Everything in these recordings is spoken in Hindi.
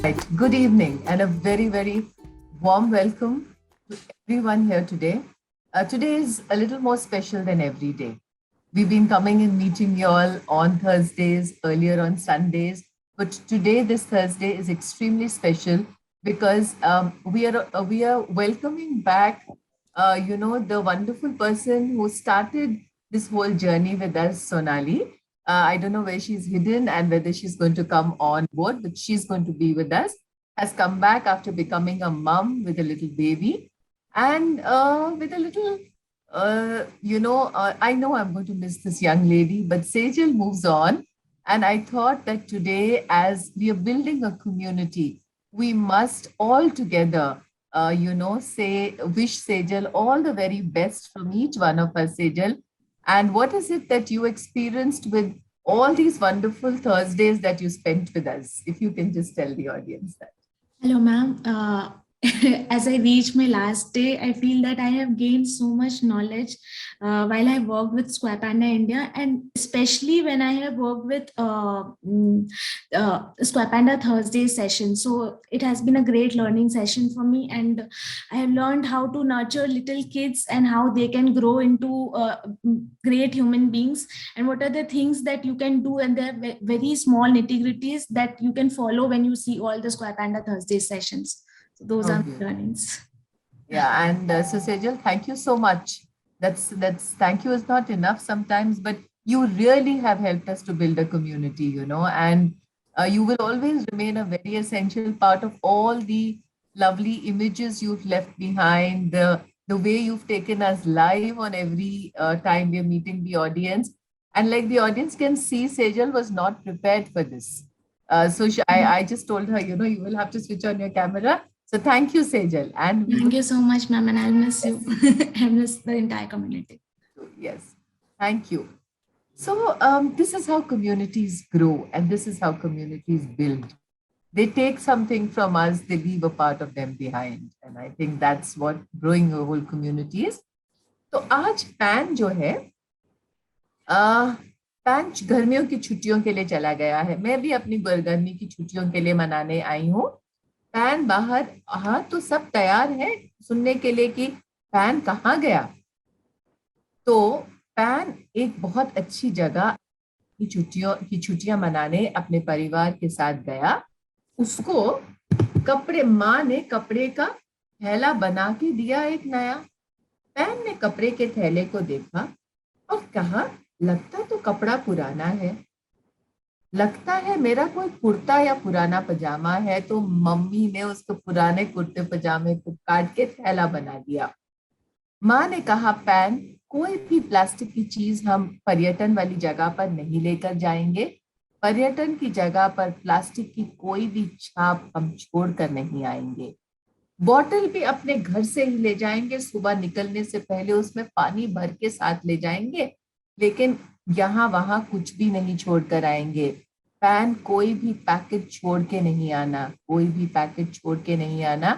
Good evening and a very, very warm welcome to everyone here today. Today is a little more special than every day. We've been coming and meeting you all on Thursdays, earlier on Sundays, but today, this Thursday, is extremely special because we are welcoming back, the wonderful person who started this whole journey with us, Sonali. I don't know where she's hidden and whether she's going to come on board, but she's going to be with us. Has come back after becoming a mom with a little baby and with a little, I know I'm going to miss this young lady, but Sejal moves on. And I thought that today, as we are building a community, we must all together, say, wish Sejal all the very best from each one of us, Sejal. And what is it that you experienced with all these wonderful Thursdays that you spent with us? If you can just tell the audience that. Hello, ma'am. As I reach my last day, I feel that I have gained so much knowledge while I worked with Square Panda India, and especially when I have worked with Square Panda Thursday session. So it has been a great learning session for me, and I have learned how to nurture little kids and how they can grow into great human beings, and what are the things that you can do, and there are very small nitty-gritties that you can follow when you see all the Square Panda Thursday sessions. So those Oh, are my beautiful. learnings. Yeah, and so Sejal, thank you so much. That's thank you is not enough sometimes, but you really have helped us to build a community, and you will always remain a very essential part of all the lovely images you've left behind, the way you've taken us live on every time we're meeting the audience, and like the audience can see, Sejal was not prepared for this. I just told her, you will have to switch on your camera. So thank you, Sejal, and we will. Thank you so much, ma'am, and I'll miss you. I miss the entire community. Yes, thank you. So, this is how communities grow, and this is how communities build. They take something from us, they leave a part of them behind. And I think that's what growing a whole community is. तो आज पैन जो है पैन गर्मियों की छुट्टियों के लिए चला गया है. मैं भी अपनी गर्मी की छुट्टियों के लिए मनाने आई हूँ. पैन बाहर, हाँ, तो सब तैयार है सुनने के लिए कि पैन कहाँ गया. तो पैन एक बहुत अच्छी जगह की छुट्टियां मनाने अपने परिवार के साथ गया. उसको माँ ने कपड़े का थैला बना के दिया एक नया. पैन ने कपड़े के थैले को देखा और कहा, लगता तो कपड़ा पुराना है, लगता है मेरा कोई कुर्ता या पुराना पजामा है. तो मम्मी ने उसको पुराने कुर्ते पजामे को काट के थैला बना दिया. माँ ने कहा, पैन, कोई भी प्लास्टिक की चीज हम पर्यटन वाली जगह पर नहीं लेकर जाएंगे. पर्यटन की जगह पर प्लास्टिक की कोई भी छाप हम छोड़कर नहीं आएंगे. बॉटल भी अपने घर से ही ले जाएंगे. सुबह निकलने से पहले उसमें पानी भर के साथ ले जाएंगे, लेकिन यहाँ वहां कुछ भी नहीं छोड़कर आएंगे. पैन, कोई भी पैकेट छोड़ के नहीं आना, कोई भी पैकेट छोड़ के नहीं आना.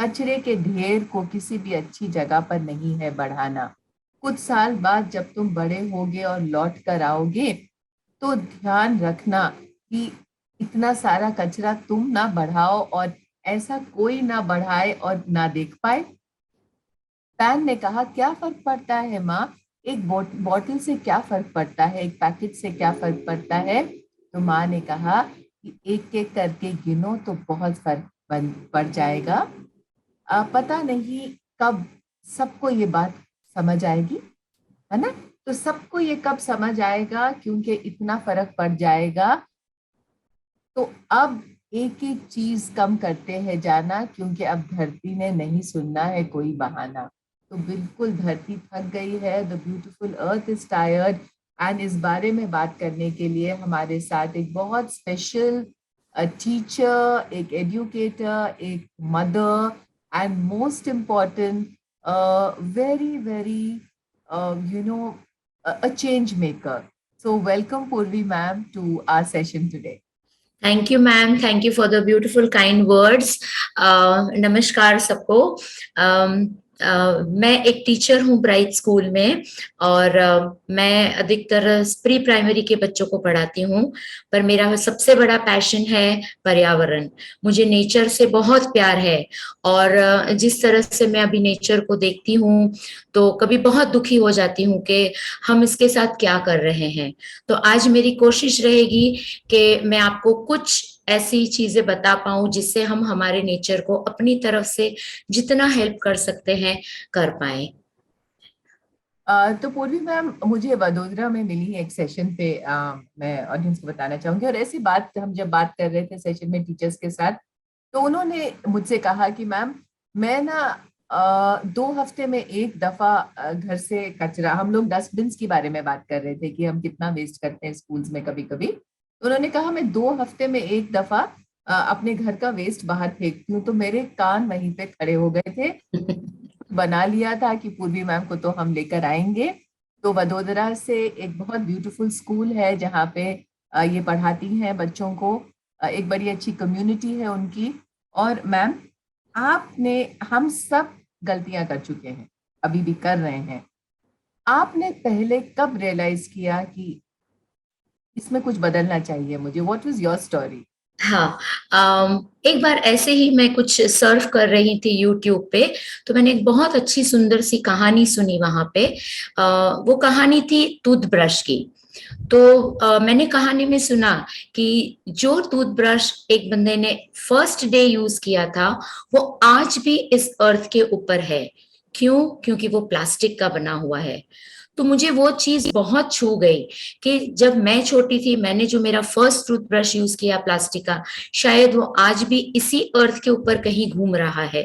कचरे के ढेर को किसी भी अच्छी जगह पर नहीं है बढ़ाना. कुछ साल बाद जब तुम बड़े होगे और लौट कर आओगे, तो ध्यान रखना कि इतना सारा कचरा तुम ना बढ़ाओ और ऐसा कोई ना बढ़ाए और ना देख पाए. पैन ने कहा, क्या फर्क पड़ता है माँ, एक बॉटल से क्या फर्क पड़ता है, एक पैकेट से क्या फर्क पड़ता है. तो माँ ने कहा कि एक एक करके गिनो तो बहुत फर्क पड़ जाएगा. पता नहीं कब सबको ये बात समझ आएगी, है ना. तो सबको ये कब समझ आएगा, क्योंकि इतना फर्क पड़ जाएगा. तो अब एक एक चीज कम करते हैं जाना, क्योंकि अब धरती ने नहीं सुनना है कोई बहाना. तो बिल्कुल धरती थक गई है. The beautiful earth is tired. And इस बारे में बात करने के लिए हमारे साथ एक बहुत स्पेशल टीचर, एक एजुकेटर, एक mother, and most important, very, very, a change maker. So welcome Purvi ma'am to our session today. Thank you, ma'am. Thank you for the beautiful, kind words. Namaskar, sabko. मैं एक टीचर हूँ ब्राइट स्कूल में, और मैं अधिकतर प्री प्राइमरी के बच्चों को पढ़ाती हूँ। पर मेरा सबसे बड़ा पैशन है पर्यावरण। मुझे नेचर से बहुत प्यार है, और जिस तरह से मैं अभी नेचर को देखती हूँ तो कभी बहुत दुखी हो जाती हूँ कि हम इसके साथ क्या कर रहे हैं। तो आज मेरी कोशिश रहेगी कि मैं आपको कुछ ऐसी चीजें बता पाऊं जिससे हम हमारे नेचर को अपनी तरफ से जितना हेल्प कर सकते हैं कर पाए। तो पूर्वी मैम, मुझे वडोदरा में मिली एक सेशन पे, मैं ऑडियंस को बताना चाहूंगी। और ऐसी बात, हम जब बात कर रहे थे सेशन में टीचर्स के साथ, तो उन्होंने मुझसे कहा कि मैम, मैं ना 2 हफ्ते में एक दफा घर से कचरा, हम लोग डस्टबिन की बारे में बात कर रहे थे कि हम कितना वेस्ट करते हैं स्कूल्स में कभी कभी। तो उन्होंने कहा मैं 2 हफ्ते में एक दफा अपने घर का वेस्ट बाहर फेंकती हूँ। तो मेरे कान वहीं पे खड़े हो गए थे। बना लिया था कि पूर्वी मैम को तो हम लेकर आएंगे। तो वडोदरा से एक बहुत ब्यूटीफुल स्कूल है जहाँ पे ये पढ़ाती हैं बच्चों को। एक बड़ी अच्छी कम्युनिटी है उनकी। और मैम, आपने, हम सब गलतियां कर चुके हैं, अभी भी कर रहे हैं। आपने पहले कब रियलाइज किया कि इसमें कुछ बदलना चाहिए मुझे? What was your story? हाँ, एक बार ऐसे ही मैं कुछ सर्फ कर रही थी यूट्यूब पे, तो मैंने एक बहुत अच्छी सुंदर सी कहानी सुनी वहां पे। वो कहानी थी टूथब्रश की। तो मैंने कहानी में सुना कि जो टूथब्रश एक बंदे ने फर्स्ट डे यूज किया था, वो आज भी इस अर्थ के ऊपर है। क्यों? क्योंकि वो प्लास्टिक का बना हुआ है। तो मुझे वो चीज बहुत छू गई कि जब मैं छोटी थी, मैंने जो मेरा फर्स्ट टूथब्रश यूज किया प्लास्टिक का, शायद वो आज भी इसी अर्थ के ऊपर कहीं घूम रहा है।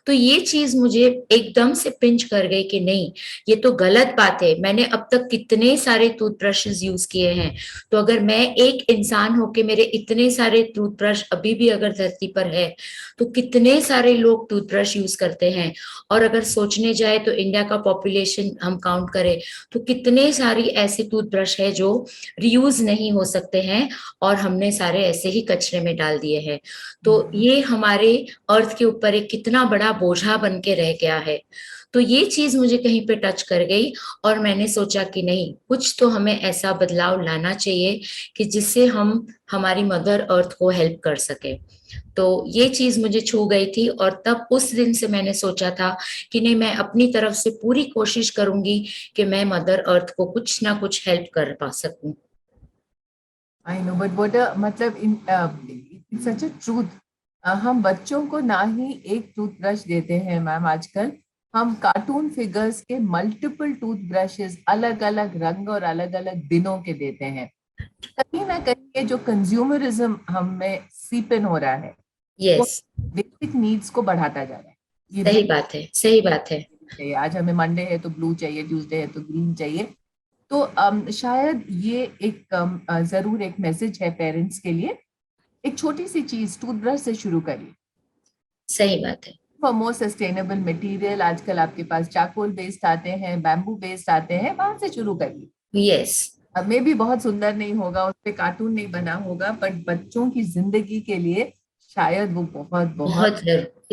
तो ये चीज मुझे एकदम से पिंच कर गई कि नहीं, ये तो गलत बात है। मैंने अब तक कितने सारे टूथब्रशेस यूज किए हैं, तो अगर मैं एक इंसान होके मेरे इतने सारे टूथब्रश अभी भी अगर धरती पर है, तो कितने सारे लोग टूथब्रश यूज करते हैं। और अगर सोचने जाए तो इंडिया का पॉपुलेशन हम काउंट करें तो कितने सारी ऐसे टूथब्रश है जो रियूज नहीं हो सकते हैं, और हमने सारे ऐसे ही कचरे में डाल दिए हैं। तो ये हमारे अर्थ के ऊपर एक कितना बड़ा बोझा बन के रह गया है। तो ये चीज मुझे कहीं पे टच कर गई, और मैंने सोचा कि नहीं, कुछ तो हमें ऐसा बदलाव लाना चाहिए कि जिससे हम हमारी मदर अर्थ को हेल्प कर सके। तो ये चीज मुझे छू गई थी, और तब उस दिन से मैंने सोचा था कि नहीं, मैं अपनी तरफ से पूरी कोशिश करूंगी कि मैं मदर अर्थ को कुछ ना कुछ हेल्प कर पा सकूं। आई नो, बट व्हाट मतलब in it's such a truth. हम बच्चों को ना ही एक टूथब्रश देते हैं मैम आजकल, हम कार्टून फिगर्स के मल्टीपल टूथब्रशेस अलग अलग रंग और अलग अलग दिनों के देते हैं। कहीं ना कहीं ये जो कंज्यूमरिज्म हम में सीप इन हो रहा है, वो यस, बेसिक नीड्स को बढ़ाता जा रहा है। ये सही बात है, सही बात है। चाहिए, आज हमें मंडे है तो ब्लू चाहिए, ट्यूसडे है तो ग्रीन चाहिए। तो शायद ये एक जरूर एक मैसेज है पेरेंट्स के लिए। एक छोटी सी चीज, टूथब्रश से शुरू करिए। सही बात है। फॉर मोर सस्टेनेबल मटेरियल, आजकल आपके पास चारकोल बेस्ड आते हैं, बैम्बू बेस्ड आते हैं, वहां से शुरू करिए। यस, अब मे भी बहुत सुंदर नहीं होगा, उस पे कार्टून नहीं बना होगा, बट बच्चों की जिंदगी के लिए शायद वो बहुत बहुत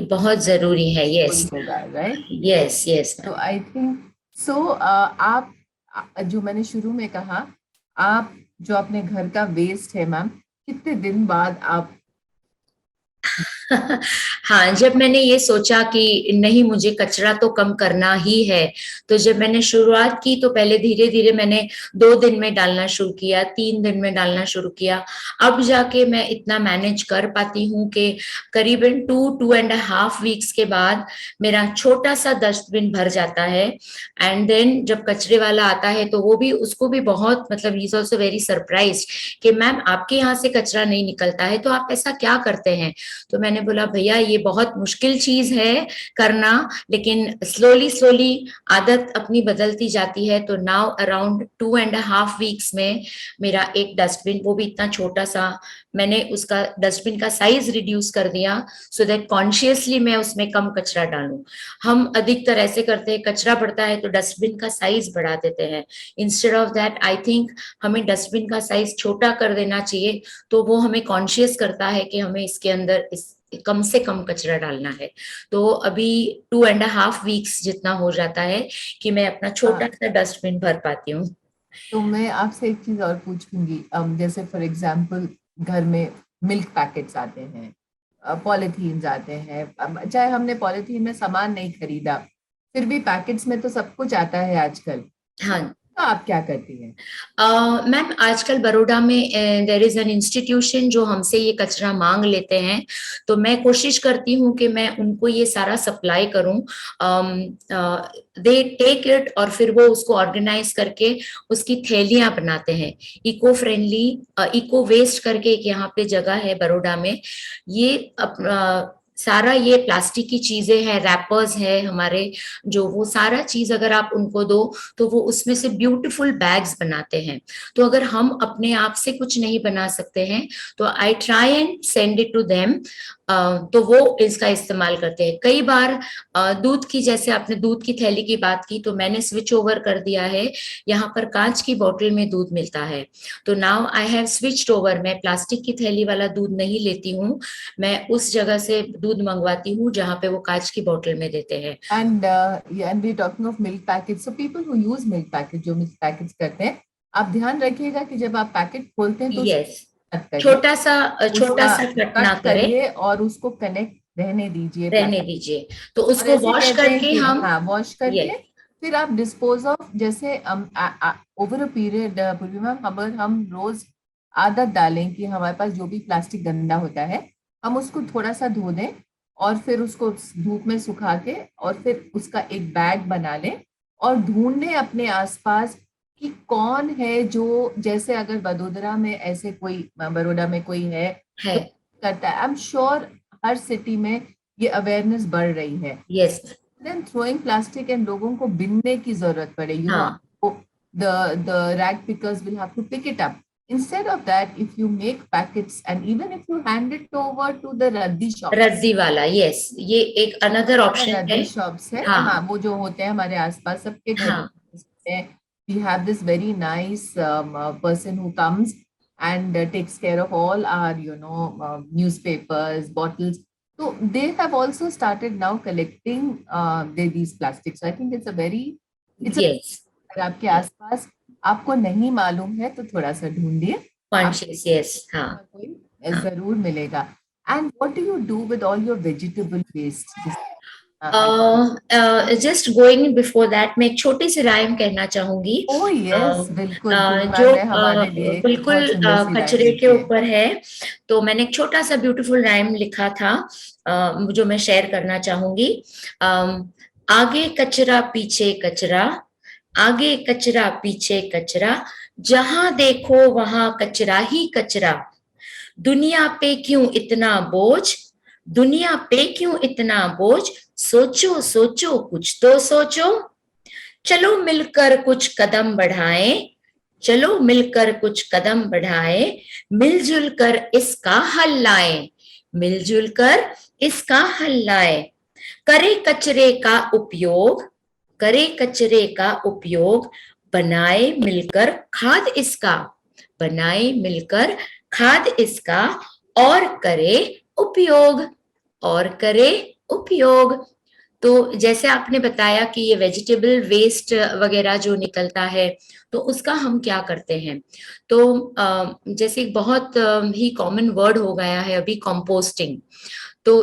बहुत जरूरी है। यस, यूजफुल होगा, राइट? Yes, yes. तो आई थिंक सो। आप जो मैंने शुरू में कहा, आप जो अपने घर का वेस्ट है मैम, कितने दिन बाद आप? हाँ, जब मैंने ये सोचा कि नहीं, मुझे कचरा तो कम करना ही है, तो जब मैंने शुरुआत की तो पहले धीरे धीरे मैंने 2 दिन में डालना शुरू किया, 3 दिन में डालना शुरू किया। अब जाके मैं इतना मैनेज कर पाती हूँ कि करीबन 2-2.5 वीक्स के बाद मेरा छोटा सा डस्टबिन भर जाता है। एंड देन जब कचरे वाला आता है तो वो भी, उसको भी बहुत, मतलब he is also very surprise कि मैम आपके यहाँ से कचरा नहीं निकलता है, तो आप ऐसा क्या करते हैं? तो मैंने बोला, भैया ये बहुत मुश्किल चीज है करना, लेकिन स्लोली स्लोली आदत अपनी बदलती जाती है। तो नाउ अराउंड 2.5 वीक्स में मेरा एक डस्टबिन, वो भी इतना छोटा सा, मैंने उसका डस्टबिन का साइज रिड्यूस कर दिया, सो दैट कॉन्शियसली मैं उसमें कम कचरा डालूं। हम अधिकतर ऐसे करते हैं, कचरा बढ़ता है तो डस्टबिन का साइज बढ़ा देते हैं। Instead of that, I think हमें डस्टबिन का साइज छोटा कर देना चाहिए। तो वो हमें कॉन्शियस करता है कि हमें इसके अंदर इस कम से कम कचरा डालना है। तो अभी 2.5 वीक्स जितना हो जाता है कि मैं अपना छोटा सा डस्टबिन भर पाती हूँ। तो मैं आपसे एक चीज और पूछूंगी, जैसे फॉर एग्जांपल घर में मिल्क पैकेट्स आते हैं, पॉलिथीन्स आते हैं, चाहे हमने पॉलिथीन में सामान नहीं खरीदा, फिर भी पैकेट्स में तो सब कुछ आता है आजकल, हाँ तो आप क्या करती हैं? मैम, आजकल बड़ौदा में देयर इज एन इंस्टीट्यूशन जो हमसे ये कचरा मांग लेते हैं, तो मैं कोशिश करती हूँ कि मैं उनको ये सारा सप्लाई करूँ। दे टेक इट और फिर वो उसको ऑर्गेनाइज करके उसकी थैलियां बनाते हैं, इको फ्रेंडली, इको वेस्ट करके एक यहाँ पे जगह है बड़ौदा में। ये सारा ये प्लास्टिक की चीजें हैं, रैपर्स है हमारे, जो वो सारा चीज अगर आप उनको दो तो वो उसमें से ब्यूटीफुल बैग्स बनाते हैं। तो अगर हम अपने आप से कुछ नहीं बना सकते हैं तो I try and send it to them, तो वो इसका इस्तेमाल करते हैं। कई बार दूध की, जैसे आपने दूध की थैली की बात की, तो मैंने स्विच ओवर कर दिया है, यहाँ पर कांच की बोतल में दूध मिलता है, तो now I have switched over, मैं प्लास्टिक की थैली वाला दूध नहीं लेती हूँ, मैं उस जगह से दूध मंगवाती हूँ जहाँ पे वो कांच की बोतल में देते हैं। And we talking of milk packets, so people who use milk packets, जो मिल्क पैकेट्स करते हैं, आप ध्यान रखिएगा कि जब आप पैकेट खोलते हैं तो यस, कट करिए, छोटा उसका सा कट ना कट करें, करिए और उसको कनेक्ट रहने दीजिए रहने प्लास्टिक। दीजिए, तो और उसको ऐसे वॉश कहते हैं करके कि हम, हाँ, वॉश करके यस फिर आप डिस्पोज ऑफ, जैसे ओवर अ पीरियड पूर्वी मैम, अगर हम रोज आदत डालें कि हमारे पास जो भी प्लास्टिक गंदा होता है हम उसको थोड़ा सा धो दें और फिर उसको धूप में सुखा के और फिर उसका एक बैग बना लें और ढूंढें अपने आसपास कि कौन है जो, जैसे अगर वडोदरा में ऐसे कोई, बड़ौदा में कोई है है, जो करता है, आई एम श्योर हर सिटी में ये अवेयरनेस बढ़ रही है। Yes, then throwing plastic and लोगों को बिनने की जरूरत पड़े, यू नो, हाँ the rag pickers will have to pick it up. Instead of that, if you make packets and even if you hand it over to the raddi shops, रद्दी वाला, यस, ये एक अनदर ऑप्शन है। raddi shops है, हाँ हाँ, वो जो होते हैं हमारे आसपास सबके घर हाँ में, we have this very nice person who comes and takes care of all our, you know, newspapers, bottles. So they have also started now collecting these plastics. So I think it's a very, it's a, yes, अगर आपके आसपास आपको नहीं मालूम है तो थोड़ा सा ढूंढिए, आप कॉन्शियस, यस, हाँ कोई हाँ। जरूर मिलेगा। And what do you do with all your vegetable waste? Just going before that, मैं एक छोटी सी राइम कहना चाहूंगी, ओह यस, बिल्कुल पूर्णिमा जो ने हमारे लिए एक बहुत बिल्कुल सुंदर सी राइम कचरे के लिखी है। ऊपर है। तो मैंने एक छोटा सा ब्यूटीफुल राइम लिखा था, जो मैं शेयर करना चाहूंगी। आगे कचरा पीछे कचरा, आगे कचरा पीछे कचरा, जहां देखो वहां कचरा ही कचरा, दुनिया पे क्यों इतना बोझ, दुनिया पे क्यों इतना बोझ, सोचो सोचो कुछ तो सोचो, चलो मिलकर कुछ कदम बढ़ाएं, चलो मिलकर कुछ कदम बढ़ाएं, मिलजुल कर इसका हल लाएं, मिलजुल कर इसका हल लाएं, करे कचरे का उपयोग, करे कचरे का उपयोग, बनाए मिलकर खाद इसका, बनाए मिलकर खाद इसका, और करे उपयोग, और करे उपयोग। तो जैसे आपने बताया कि ये वेजिटेबल वेस्ट वगैरह जो निकलता है तो उसका हम क्या करते हैं, तो जैसे एक बहुत ही कॉमन वर्ड हो गया है अभी, कंपोस्टिंग। तो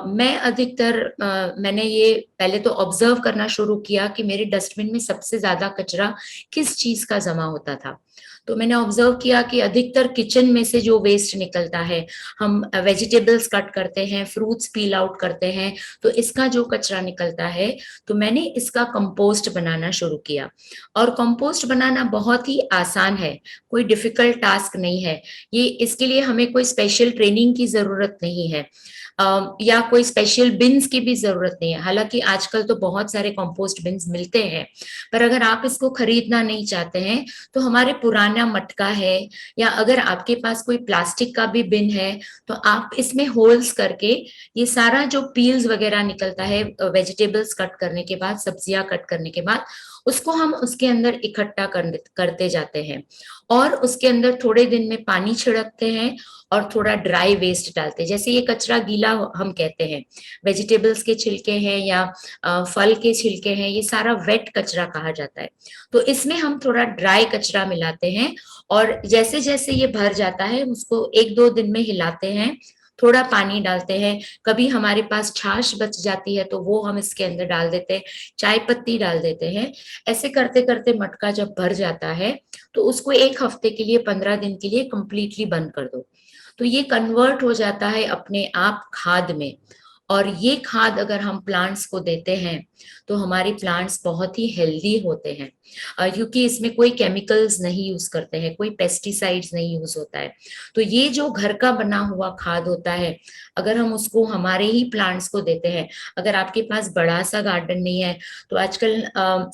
मैं अधिकतर मैंने ये पहले तो ऑब्जर्व करना शुरू किया कि मेरे डस्टबिन में सबसे ज्यादा कचरा किस चीज का जमा होता था। तो मैंने ऑब्जर्व किया कि अधिकतर किचन में से जो वेस्ट निकलता है, हम वेजिटेबल्स कट करते हैं, फ्रूट्स पील आउट करते हैं, तो इसका जो कचरा निकलता है, तो मैंने इसका कंपोस्ट बनाना शुरू किया। और कंपोस्ट बनाना बहुत ही आसान है, कोई डिफिकल्ट टास्क नहीं है ये, इसके लिए हमें कोई स्पेशल ट्रेनिंग की जरूरत नहीं है, या कोई स्पेशल बिन्स की भी जरूरत नहीं है। हालांकि आजकल तो बहुत सारे कंपोस्ट बिन्स मिलते हैं, पर अगर आप इसको खरीदना नहीं चाहते हैं तो हमारे पुराना मटका है, या अगर आपके पास कोई प्लास्टिक का भी बिन है तो आप इसमें होल्स करके ये सारा जो पील्स वगैरह निकलता है वेजिटेबल्स कट करने के बाद, सब्जियां कट करने के बाद, उसको हम उसके अंदर इकट्ठा करते जाते हैं और उसके अंदर थोड़े दिन में पानी छिड़कते हैं और थोड़ा ड्राई वेस्ट डालते हैं। जैसे ये कचरा गीला हम कहते हैं, वेजिटेबल्स के छिलके हैं या फल के छिलके हैं, ये सारा वेट कचरा कहा जाता है। तो इसमें हम थोड़ा ड्राई कचरा मिलाते हैं और जैसे जैसे ये भर जाता है उसको 1-2 दिन में हिलाते हैं, थोड़ा पानी डालते हैं। कभी हमारे पास छाछ बच जाती है तो वो हम इसके अंदर डाल देते हैं, चाय पत्ती डाल देते हैं। ऐसे करते करते मटका जब भर जाता है तो उसको 1 हफ्ते के लिए, 15 दिन के लिए कंप्लीटली बंद कर दो। तो ये कन्वर्ट हो जाता है अपने आप खाद में। और ये खाद अगर हम प्लांट्स को देते हैं तो हमारे प्लांट्स बहुत ही हेल्दी होते हैं, क्योंकि इसमें कोई केमिकल्स नहीं यूज करते हैं, कोई पेस्टिसाइड्स नहीं यूज होता है। तो ये जो घर का बना हुआ खाद होता है, अगर हम उसको हमारे ही प्लांट्स को देते हैं, अगर आपके पास बड़ा सा गार्डन नहीं है तो आजकल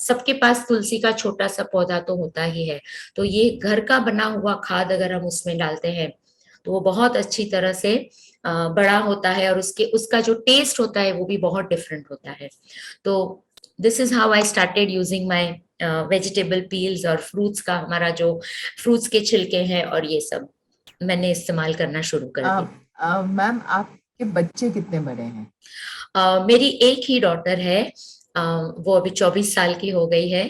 सबके पास तुलसी का छोटा सा पौधा तो होता ही है, तो ये घर का बना हुआ खाद अगर हम उसमें डालते हैं तो वो बहुत अच्छी तरह से बड़ा होता है और उसका जो टेस्ट होता है वो भी बहुत डिफरेंट होता है। तो this is how I started using my vegetable peels और फ्रूट्स का, हमारा जो फ्रूट्स के छिलके हैं और ये सब मैंने इस्तेमाल करना शुरू कर दिया। मैम आपके बच्चे कितने बड़े हैं? मेरी एक ही डॉटर है, वो अभी 24 साल की हो गई है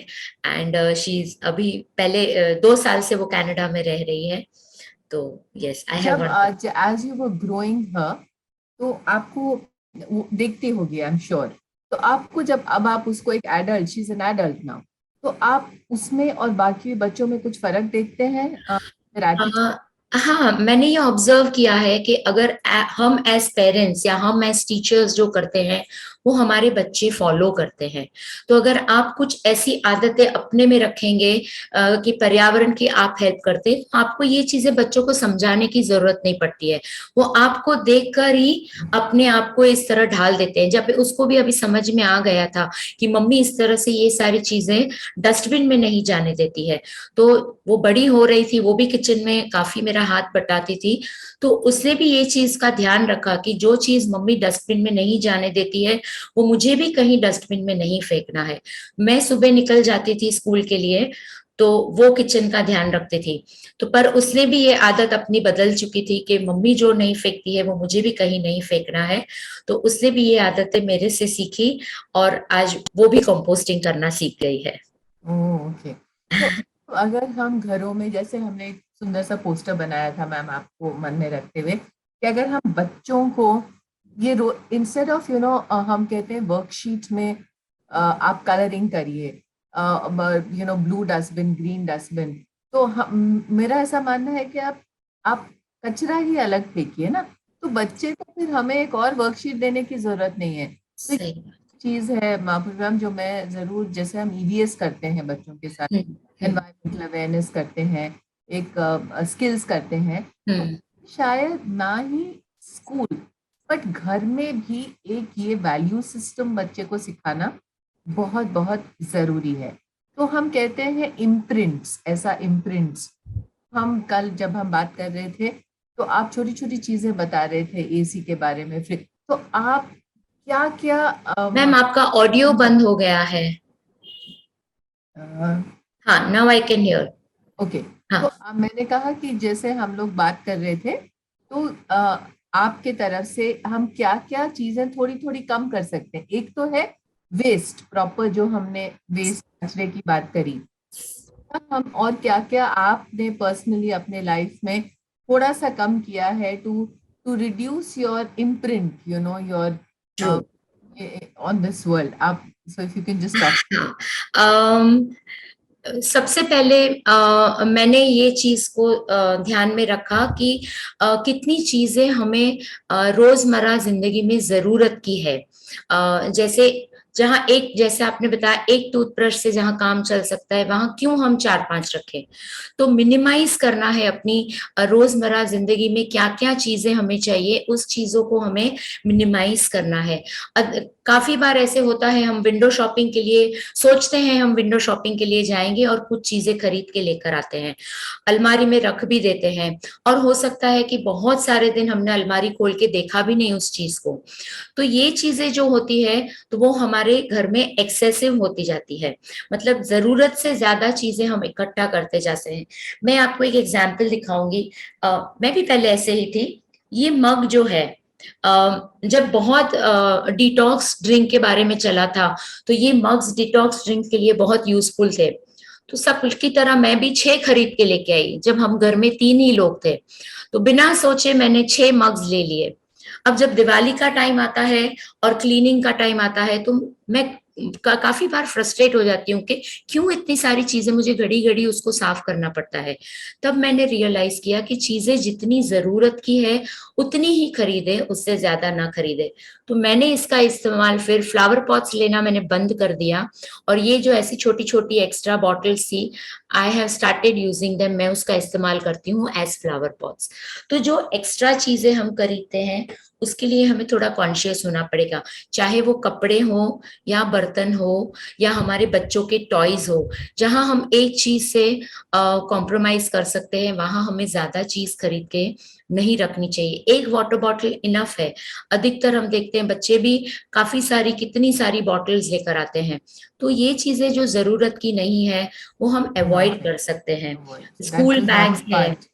एंड शी अभी पहले 2 साल से वो कनाडा में रह रही है। तो yes, I have one. As you were growing her, तो आपको वो देखती होगी आई एम श्योर, तो आपको जब अब आप उसको एक adult, she is an adult now, तो आप उसमें और बाकी बच्चों में कुछ फर्क देखते हैं? हाँ, मैंने ये ऑब्जर्व किया है कि अगर हम एज पेरेंट्स या हम एज टीचर्स जो करते हैं वो हमारे बच्चे फॉलो करते हैं। तो अगर आप कुछ ऐसी आदतें अपने में रखेंगे कि पर्यावरण की आप हेल्प करते हैं, तो आपको ये चीजें बच्चों को समझाने की जरूरत नहीं पड़ती है, वो आपको देखकर ही अपने आप को इस तरह ढाल देते हैं। जब उसको भी अभी समझ में आ गया था कि मम्मी इस तरह से ये सारी चीजें डस्टबिन में नहीं जाने देती है, तो वो बड़ी हो रही थी, वो भी किचन में काफी मेरा हाथ बटाती थी, तो उसने भी ये चीज का ध्यान रखा कि जो चीज मम्मी डस्टबिन में नहीं जाने देती है वो मुझे भी कहीं डस्टबिन में नहीं फेंकना है। मैं सुबह निकल जाती थी स्कूल के लिए तो वो किचन का ध्यान रखती थी, तो पर उसने भी ये आदत अपनी बदल चुकी थी कि मम्मी जो नहीं फेंकती है वो मुझे भी कहीं नहीं फेंकना है। तो उसने भी ये आदतें मेरे से सीखी और आज वो भी कंपोस्टिंग करना सीख गई है। ओके, तो अगर हम घरों में, जैसे हमने एक सुंदर सा पोस्टर बनाया था मैम आपको मन में रखते हुए, कि अगर हम बच्चों को ये इंस्टेड ऑफ हम कहते हैं वर्कशीट में आप कलरिंग करिए, ब्लू डस्टबिन, ग्रीन डस्टबिन, तो मेरा ऐसा मानना है कि आप कचरा ही अलग फेंकिए ना, तो बच्चे को फिर हमें एक और वर्कशीट देने की जरूरत नहीं है। तो चीज है मैम जो मैं जरूर, जैसे हम ईवीएस करते हैं बच्चों के साथ, एनवायरमेंटल अवेयरनेस करते हैं, एक स्किल्स करते हैं, तो शायद ना ही स्कूल बट घर में भी एक ये वैल्यू सिस्टम बच्चे को सिखाना बहुत बहुत जरूरी है। तो हम कहते हैं इम्प्रिंट्स, ऐसा इम्प्रिंट्स, हम कल जब हम बात कर रहे थे तो आप छोटी छोटी चीजें बता रहे थे एसी के बारे में, फिर तो आप क्या क्या मैम आपका ऑडियो बंद हो गया है। हाँ, now I can hear. Okay, तो मैंने कहा कि जैसे हम लोग बात कर रहे थे तो आपके तरफ से हम क्या क्या चीजें थोड़ी थोड़ी कम कर सकते हैं? एक तो है वेस्ट, प्रॉपर जो हमने वेस्ट कचरे की बात करी, हम और क्या क्या आपने पर्सनली अपने लाइफ में थोड़ा सा कम किया है to reduce your imprint, your on this world? So if you can just talk. सबसे पहले मैंने ये चीज को ध्यान में रखा कि कितनी चीजें हमें रोजमर्रा जिंदगी में जरूरत की है। जैसे जैसे आपने बताया एक टूथब्रश से जहां काम चल सकता है वहां क्यों हम 4-5 रखें। तो मिनिमाइज करना है अपनी रोजमर्रा जिंदगी में क्या क्या चीजें हमें चाहिए, उस चीजों को हमें मिनिमाइज करना है। काफी बार ऐसे होता है हम विंडो शॉपिंग के लिए सोचते हैं, हम विंडो शॉपिंग के लिए जाएंगे और कुछ चीजें खरीद के लेकर आते हैं, अलमारी में रख भी देते हैं और हो सकता है कि बहुत सारे दिन हमने अलमारी खोल के देखा भी नहीं उस चीज को। तो ये चीजें जो होती है तो वो हमारे हमारे घर में एक्सेसिव होती जाती है, मतलब जरूरत से ज्यादा चीजें हम इकट्ठा करते जाते हैं। मैं आपको एक एग्जाम्पल दिखाऊंगी। मैं भी पहले ऐसे ही थी। ये मग जो है, जब बहुत डिटॉक्स ड्रिंक के बारे में चला था, तो ये मग्स डिटॉक्स ड्रिंक के लिए बहुत यूजफुल थे। तो सब की तरह मैं भी 6 खरीद के लेके आई, जब हम घर में 3 ही लोग थे। तो बिना सोचे मैंने 6 मग्स ले लिए। अब जब दिवाली का टाइम आता है और क्लीनिंग का टाइम आता है, तो मैं काफी बार फ्रस्ट्रेट हो जाती हूँ कि क्यों इतनी सारी चीजें मुझे घड़ी घड़ी उसको साफ करना पड़ता है। तब मैंने रियलाइज किया कि चीजें जितनी जरूरत की है उतनी ही खरीदे, उससे ज्यादा ना खरीदे। तो मैंने इसका इस्तेमाल, फिर फ्लावर पॉट्स लेना मैंने बंद कर दिया, और ये जो ऐसी छोटी छोटी एक्स्ट्रा बॉटल्स थी, I have started using them, मैं उसका इस्तेमाल करती हूँ एज फ्लावर पॉट्स। तो जो एक्स्ट्रा चीजें हम खरीदते हैं उसके लिए हमें थोड़ा कॉन्शियस होना पड़ेगा, चाहे वो कपड़े हो या बर्तन हो या हमारे बच्चों के टॉयज हो। जहां हम एक चीज से कॉम्प्रोमाइज कर सकते हैं, वहां हमें ज्यादा चीज खरीद के नहीं रखनी चाहिए। एक वाटर बॉटल इनफ है। अधिकतर हम देखते हैं बच्चे भी काफी सारी, कितनी सारी बॉटल्स लेकर आते हैं। तो ये चीजें जो जरूरत की नहीं है वो हम अवॉइड कर सकते हैं। That school is one bags है, पार्ट।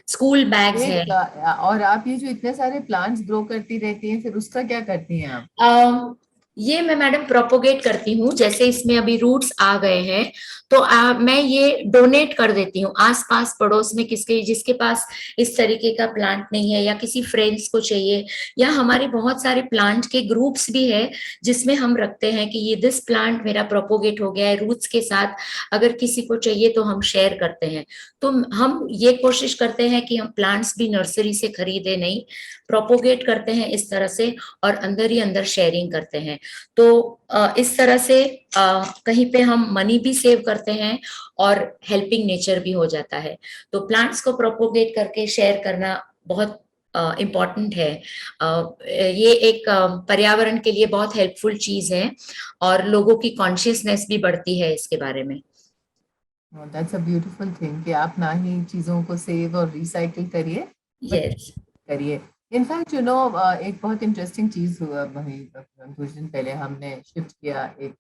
स्कूल बैग्स है। और आप ये जो इतने सारे प्लांट्स ग्रो करती रहती हैं, फिर उसका क्या करती हैं आप? ये मैं मैडम प्रोपोगेट करती हूँ। जैसे इसमें अभी रूट्स आ गए हैं, तो मैं ये डोनेट कर देती हूँ आसपास पड़ोस में, किसके जिसके पास इस तरीके का प्लांट नहीं है या किसी फ्रेंड्स को चाहिए। या हमारे बहुत सारे प्लांट के ग्रुप्स भी है जिसमें हम रखते हैं कि ये दिस प्लांट मेरा प्रोपोगेट हो गया है रूट्स के साथ, अगर किसी को चाहिए तो हम शेयर करते हैं। तो हम ये कोशिश करते हैं कि हम प्लांट्स भी नर्सरी से खरीदे नहीं, प्रोपोगेट करते हैं इस तरह से, और अंदर ही अंदर शेयरिंग करते हैं। तो इस तरह से कहीं पे हम मनी भी सेव करते हैं और हेल्पिंग नेचर भी हो जाता है। तो प्लांट्स को प्रोपोगेट करके शेयर करना बहुत इम्पॉर्टेंट है। ये एक पर्यावरण के लिए बहुत हेल्पफुल चीज है, और लोगों की कॉन्शियसनेस भी बढ़ती है इसके बारे में। दैट्स अ ब्यूटीफुल थिंग कि आप ना ही चीजों को सेव और रिसाइकिल करिए, यस। करिए। इनफैक्ट एक बहुत इंटरेस्टिंग चीज हुआ, वही कुछ दिन पहले हमने शिफ्ट किया एक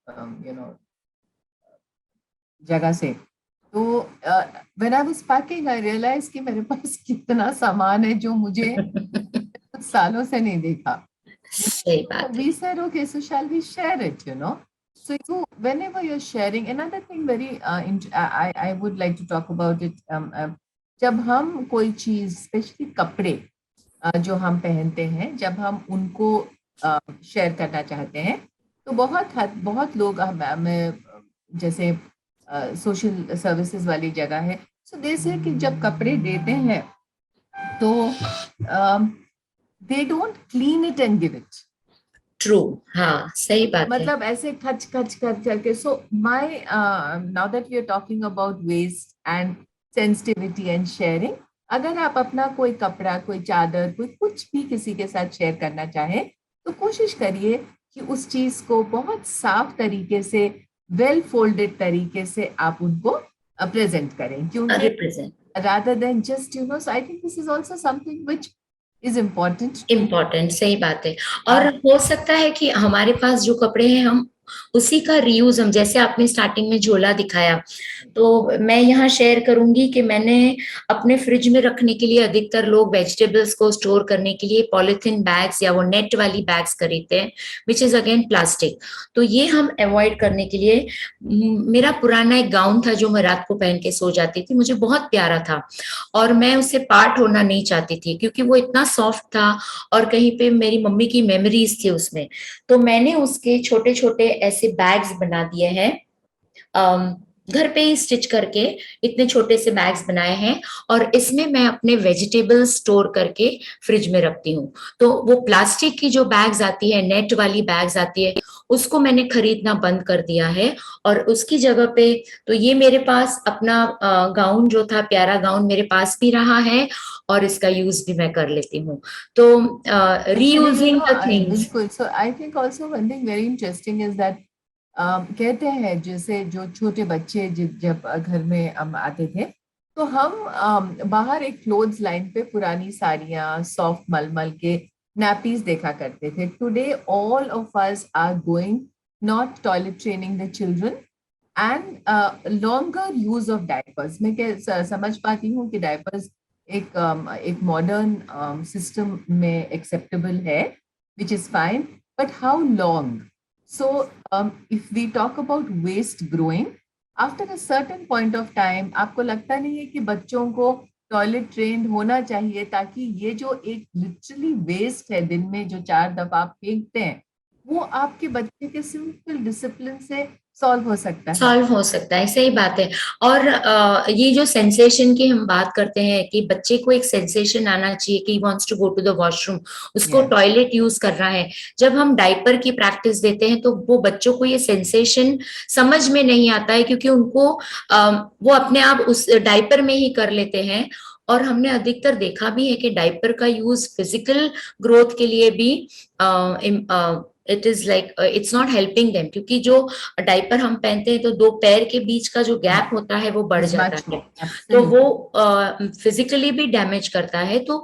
जगह से। तो when I was packing I realise कि मेरे पास कितना सामान है जो मुझे कुछ सालों से नहीं देखा। सही बात है। We said, okay, so shall we share it, you know? So whenever you're sharing, another thing I would like to talk about it. जब हम कोई चीज, स्पेशली कपड़े जो हम पहनते हैं, जब हम उनको शेयर करना चाहते हैं, तो बहुत लोग हमें, जैसे सोशल सर्विसेज वाली जगह है, सो दे से कि जब कपड़े देते हैं तो they don't clean it and give it. True, हाँ सही बात है। मतलब ऐसे खच खच कर करके। So my now that we are talking about waste and sensitivity and sharing, अगर आप अपना कोई कपड़ा, कोई चादर, कोई कुछ भी किसी के साथ शेयर करना चाहे, तो कोशिश करिए कि उस चीज को बहुत साफ तरीके से, वेल फोल्डेड तरीके से आप उनको प्रेजेंट करें, क्योंकि represent, rather than just, so I think this is also something which is important. Important, सही बात है। और हो सकता है कि हमारे पास जो कपड़े हैं हम उसी का रीयूज, हम जैसे आपने स्टार्टिंग में झोला दिखाया, तो मैं यहाँ शेयर करूंगी कि मैंने अपने फ्रिज में रखने के लिए, अधिकतर लोग वेजिटेबल्स को स्टोर करने के लिए पॉलिथीन बैग्स या वो नेट वाली बैग्स खरीदते हैं, विच इज अगेन प्लास्टिक। तो ये हम अवॉइड करने के लिए, मेरा पुराना एक गाउन था जो मैं रात को पहन के सो जाती थी, मुझे बहुत प्यारा था और मैं उससे पार्ट होना नहीं चाहती थी क्योंकि वो इतना सॉफ्ट था और कहीं पे मेरी मम्मी की मेमोरीज थी उसमें। तो मैंने उसके छोटे छोटे ऐसे बैग्स बना दिए हैं, घर पे ही स्टिच करके इतने छोटे से बैग्स बनाए हैं, और इसमें मैं अपने वेजिटेबल्स स्टोर करके फ्रिज में रखती हूँ। तो वो प्लास्टिक की जो बैग्स आती है, नेट वाली बैग्स आती है, उसको मैंने खरीदना बंद कर दिया है, और उसकी जगह पे तो ये मेरे पास अपना गाउन जो था, प्यारा गाउन मेरे पास भी रहा है और इसका यूज भी मैं कर लेती हूँ। तो रीयूजिंग द थिंग्स। बिल्कुल। So I think also one thing very interesting is that, कहते हैं जैसे जो छोटे बच्चे जब घर में आते थे, तो हम बाहर एक क्लोथ्स लाइन पे पुरानी साड़ियाँ, सॉफ्ट मलमल के नैपीज देखा करते थे। Today all of us are going not toilet training the children, and longer use of diapers. मैं समझ पाती हूँ कि diapers एक modern system में acceptable है, which is fine, but how long? So if we talk about waste growing, after a certain point of time, आपको लगता नहीं है कि बच्चों को टॉयलेट ट्रेंड होना चाहिए, ताकि ये जो एक लिटरली वेस्ट है दिन में जो 4 दफा आप फेंकते हैं, वो आपके बच्चे के सिंपल डिसिप्लिन से सॉल्व हो सकता है। सॉल्व हो सकता है, सही बात है। और ये जो सेंसेशन की हम बात करते हैं कि बच्चे को एक सेंसेशन आना चाहिए कि wants to go to the washroom, उसको टॉयलेट यूज करना है। जब हम डायपर की प्रैक्टिस देते हैं तो वो बच्चों को ये सेंसेशन समझ में नहीं आता है, क्योंकि उनको वो अपने आप उस डायपर में ही कर लेते हैं। और हमने अधिकतर देखा भी है कि डायपर का यूज फिजिकल ग्रोथ के लिए भी it is like it's not helping them, क्योंकि जो डायपर हम पहनते हैं तो 2 पैर के बीच का जो गैप होता है वो बढ़ जाता है, तो वो फिजिकली भी डैमेज करता है। तो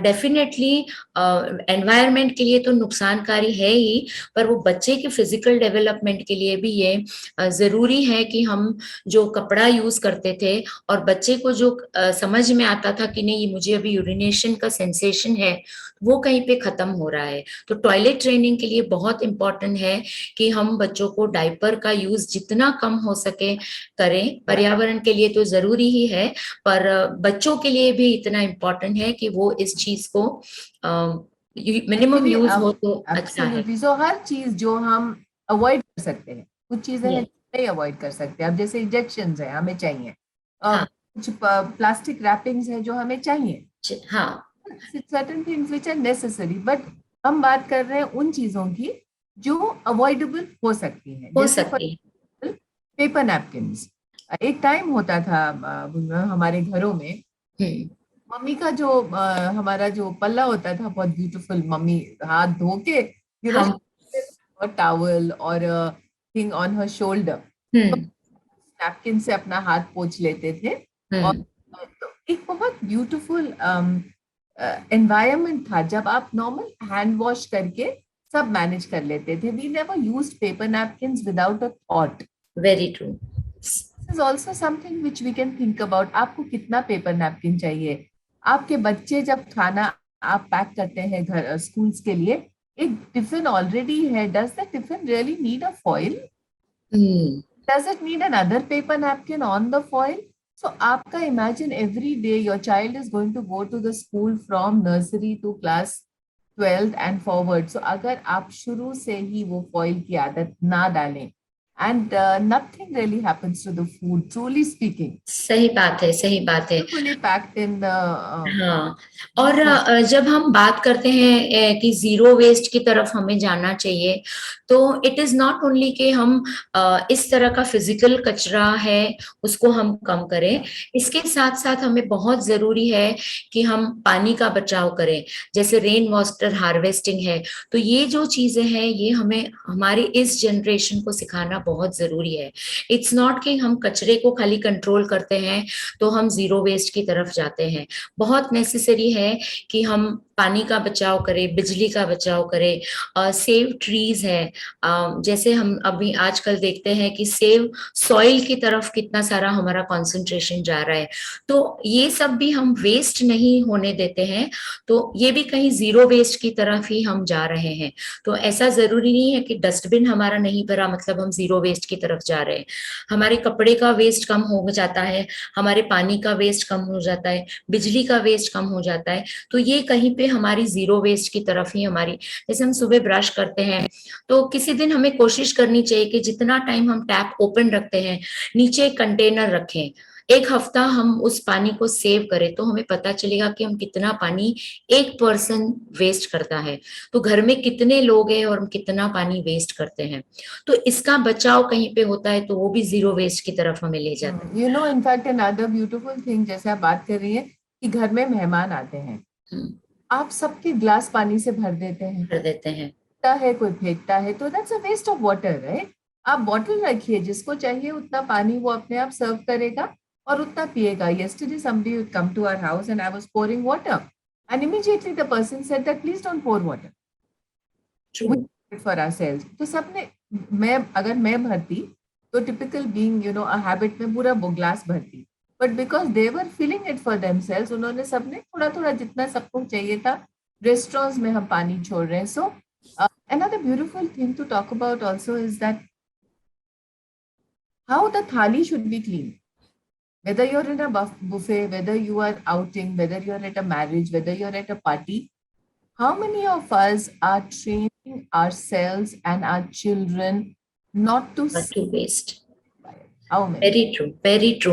डेफिनेटली एनवायरनमेंट के लिए तो नुकसानकारी है ही, पर वो बच्चे के फिजिकल डेवलपमेंट के लिए भी ये जरूरी है कि हम जो कपड़ा यूज करते थे और बच्चे को जो समझ में आता था कि नहीं मुझे अभी यूरिनेशन का सेंसेशन है, वो कहीं पे खत्म हो रहा है। तो टॉयलेट ट्रेनिंग के लिए बहुत इंपॉर्टेंट है कि हम बच्चों को डायपर का यूज जितना कम हो सके करें। पर्यावरण के लिए तो जरूरी ही है, पर बच्चों के लिए भी इतना इम्पोर्टेंट है कि वो इस चीज को मिनिमम यूज हो तो अच्छा है। तो हर चीज जो हम अवॉइड कर सकते हैं, कुछ चीजें हैं नहीं अवॉइड कर सकते। अब जैसे इंजेक्शंस है हमें चाहिए, कुछ प्लास्टिक रैपिंग्स है जो हमें चाहिए, हाँ, certain things which are necessary, but हम बात कर रहे हैं उन चीजों की जो अवॉइडेबल हो सकती हैं, जैसे पेपर नैपकिन्स। एक टाइम होता था हमारे घरों में, मम्मी का जो हमारा जो पल्ला होता था बहुत ब्यूटीफुल, मम्मी हाथ धो के और टॉवल और thing on her shoulder, napkin से अपना हाथ पोंछ लेते थे। और एक बहुत ब्यूटीफुल एनवायरनमेंट था जब आप नॉर्मल हैंड वॉश करके सब मैनेज कर लेते थे। We never used paper napkins without a thought. Very true. This is also something which we can think about. आपको कितना पेपर नैपकिन चाहिए? आपके बच्चे जब खाना आप पैक करते हैं घर स्कूल्स के लिए, एक टिफिन ऑलरेडी है, does the tiffin really need a foil? Does it need another paper napkin on the foil? So आपका imagine every day your child is going to go to the school from nursery to class 12th and forward. So अगर आप शुरू से ही वो foil की आदत ना डालें, and nothing really happens to the food, truly speaking. सही बात है, सही बात है। Fully packed in the हाँ, और जब हम बात करते हैं कि जीरो वेस्ट की तरफ हमें जाना चाहिए, तो इट इज नॉट ओनली कि हम इस तरह का फिजिकल कचरा है उसको हम कम करें, इसके साथ साथ हमें बहुत जरूरी है कि हम पानी का बचाव करें, जैसे रेन वाटर हार्वेस्टिंग है। तो ये जो चीजें हैं ये हमें हमारी इस जनरेशन को सिखाना बहुत जरूरी है। इट्स नॉट कि हम कचरे को खाली कंट्रोल करते हैं तो हम जीरो वेस्ट की तरफ जाते हैं। बहुत नेसेसरी है कि हम पानी का बचाव करें, बिजली का बचाव करें, सेव ट्रीज है, जैसे हम अभी आजकल देखते हैं कि सेव सॉइल की तरफ कितना सारा हमारा कंसंट्रेशन जा रहा है। तो ये सब भी हम वेस्ट नहीं होने देते हैं, तो ये भी कहीं जीरो वेस्ट की तरफ ही हम जा रहे हैं। तो ऐसा जरूरी नहीं है कि डस्टबिन हमारा नहीं भरा मतलब हम जीरो वेस्ट की तरफ जा रहे हैं। हमारे कपड़े का वेस्ट कम हो जाता है, हमारे पानी का वेस्ट कम हो जाता है, बिजली का वेस्ट कम हो जाता है। तो ये कहीं पे हमारी जीरो वेस्ट की तरफ ही हमारी, जैसे हम सुबह ब्रश करते हैं तो किसी दिन हमें कोशिश करनी चाहिए कि जितना टाइम हम टैप ओपन रखते हैं नीचे कंटेनर रखें, एक हफ्ता हम उस पानी को सेव करें तो हमें पता चलेगा कि हम कितना पानी एक पर्सन वेस्ट करता है। तो घर में कितने लोग हैं और हम कितना पानी वेस्ट करते हैं, तो इसका बचाव कहीं पे होता है तो वो भी जीरो वेस्ट की तरफ हमें ले जाता है। You know in fact another beautiful thing, जैसे आप बात कर रही है कि घर में मेहमान आते हैं, आप सबके ग्लास पानी से भर देते हैं, कोई फेंकता है, तो that's a waste of water, right? आप बॉटल रखिए, जिसको चाहिए उतना पानी वो अपने आप सर्व करेगा और उतना पिएगा। Yesterday somebody would come to our house and I was pouring water and immediately the person said that please don't pour water. We pour it for ourselves. तो सबने अगर मैं भरती तो टिपिकल बीइंग अ हैबिट में पूरा वो ग्लास भरती, but because they were feeling it for themselves, उन्होंने सबने थोड़ा थोड़ा जितना सबको चाहिए था, रेस्टोरेंट्स में हम पानी छोड़ रहे हैं. सो another beautiful thing to talk about also is that how the thali should be clean. Whether you're in a buffet, whether you are outing, whether you're at a marriage, whether you're at a party, how many of us are training ourselves and our children not to Not to waste. how many? Very true, very true.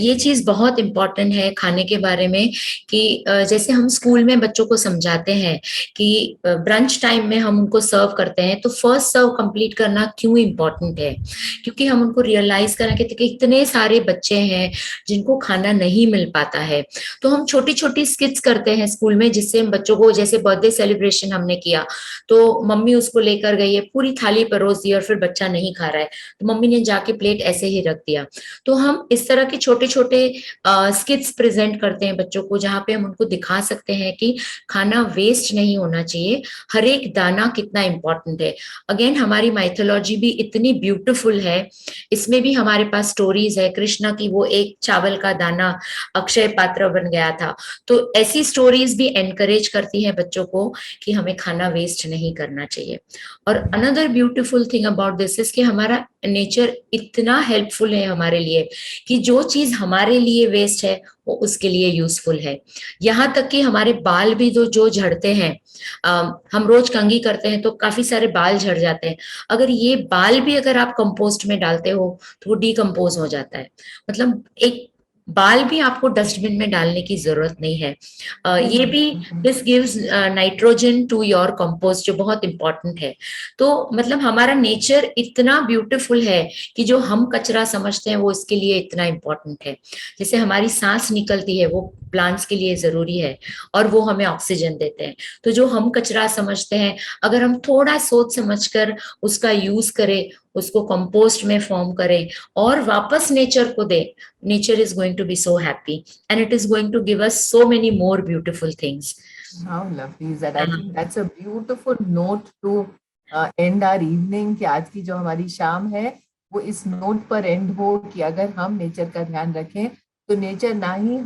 ये चीज बहुत इम्पोर्टेंट है खाने के बारे में कि जैसे हम स्कूल में बच्चों को समझाते हैं कि ब्रंच टाइम में हम उनको सर्व करते हैं, तो फर्स्ट सर्व कंप्लीट करना क्यों इम्पोर्टेंट है, क्योंकि हम उनको रियलाइज कराएंगे कि इतने सारे बच्चे हैं जिनको खाना नहीं मिल पाता है. तो हम छोटी छोटी स्किट्स करते हैं स्कूल में, जिससे हम बच्चों को, जैसे बर्थडे सेलिब्रेशन हमने किया तो मम्मी उसको लेकर गई है, पूरी थाली परोस दी और फिर बच्चा नहीं खा रहा है तो मम्मी ने जाके प्लेट ऐसे ही रख दिया. तो हम इस तरह के छोटे छोटे स्किट्स प्रेजेंट करते हैं बच्चों को, जहाँ पे हम उनको दिखा सकते हैं कि खाना वेस्ट नहीं होना चाहिए, हर एक दाना कितना इंपॉर्टेंट है. अगेन हमारी माइथोलॉजी भी इतनी ब्यूटीफुल है, इसमें भी हमारे पास स्टोरीज है. कृष्णा की वो एक चावल का दाना अक्षय पात्र बन गया था. तो ऐसी स्टोरीज भी एनकरेज करती हैं बच्चों को कि हमें खाना वेस्ट नहीं करना चाहिए. और another beautiful thing about this is कि हमारा नेचर इतना हेल्पफुल है हमारे लिए कि जो चीज हमारे लिए वेस्ट है वो उसके लिए यूजफुल है. यहाँ तक कि हमारे बाल भी जो झड़ते हैं, हम रोज कंघी करते हैं तो काफी सारे बाल झड़ जाते हैं. अगर ये बाल भी अगर आप कंपोस्ट में डालते हो तो वो डिकम्पोज हो जाता है. मतलब एक बाल भी आपको डस्टबिन में डालने की जरूरत नहीं है. ये भी this gives nitrogen to your compost, जो बहुत इंपॉर्टेंट है. तो मतलब हमारा नेचर इतना ब्यूटीफुल है कि जो हम कचरा समझते हैं वो इसके लिए इतना इम्पोर्टेंट है. जैसे हमारी सांस निकलती है वो प्लांट्स के लिए जरूरी है और वो हमें ऑक्सीजन देते हैं. तो जो हम कचरा समझते हैं, अगर हम थोड़ा सोच समझकर उसका यूज करें, उसको कंपोस्ट में फॉर्म करें और वापस नेचर को दें, nature is going to be so happy and it is going to give us so many more beautiful things. How lovely is that? I think that's a beautiful note to end our evening, कि आज की जो हमारी शाम है वो इस नोट पर एंड हो कि अगर हम नेचर का ध्यान रखें तो नेचर ना ही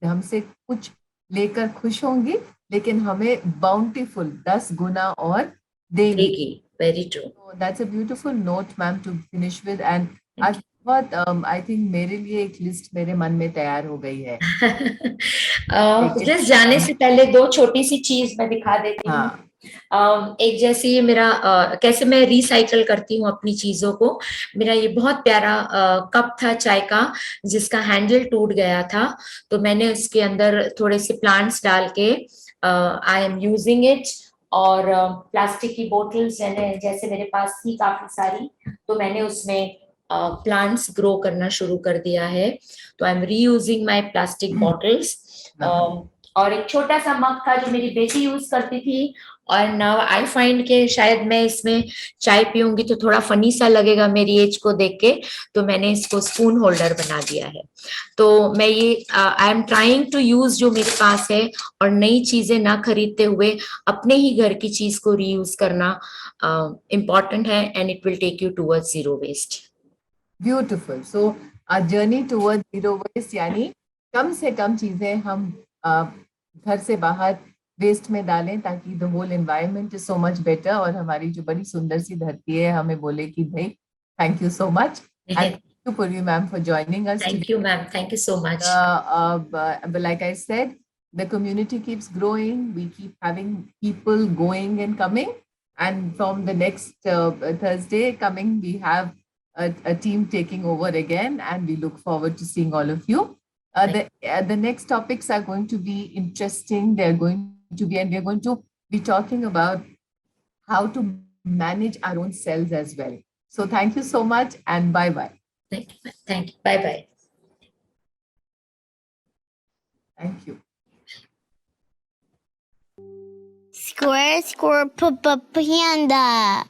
हमसे कुछ लेकर खुश होंगी, लेकिन हमें बाउंटीफुल 10 गुना और देंगी. Very true. So that's a beautiful note, ma'am, to finish with. And आज बहुत आई थिंक मेरे लिए एक लिस्ट मेरे मन में तैयार हो गई है. लिस्ट जाने से पहले दो छोटी सी चीज मैं दिखा देती हूँ. एक जैसे ये मेरा कैसे मैं रिसाइकल करती हूँ अपनी चीजों को. मेरा ये बहुत प्यारा कप था चाय का जिसका हैंडल टूट गया था, तो मैंने उसके अंदर थोड़े से प्लांट्स डाल के आई एम यूजिंग इट. और प्लास्टिक की बोतल्स जैसे मेरे पास थी काफी सारी, तो मैंने उसमें प्लांट्स ग्रो करना शुरू कर दिया है. तो I am reusing my plastic bottles. और एक छोटा सा मग था जो मेरी बेटी यूज करती थी, और नाउ आई फाइंड के शायद मैं इसमें चाय पीऊंगी तो थोड़ा फनी सा लगेगा मेरी एज को देख के, तो मैंने इसको स्पून होल्डर बना दिया है. तो मैं ये I am trying to use जो मेरे पास है, और नई चीजें ना खरीदते हुए अपने ही घर की चीज को रीयूज करना इम्पोर्टेंट है, and it will take you towards zero waste. Beautiful. So a journey toward zero waste, यानी कम से कम चीजें हम घर से बाहर वेस्ट में डालें ताकि the whole environment is so much better, और हमारी जो बड़ी सुंदर सी धरती है हमें बोले कि भाई thank you so much. And you, Purvi ma'am, for joining us. Thank today. you, ma'am. Thank you so much. But like I said, the community keeps growing. We keep having people going and coming. And from the next Thursday coming, we have a team taking over again. And we look forward to seeing all of you. The next topics are going to be interesting. They're going to be, and we're going to be talking about how to manage our own cells as well. So thank you so much, and bye-bye. Thank you. Thank you. Bye bye. Thank you. Square, square, panda.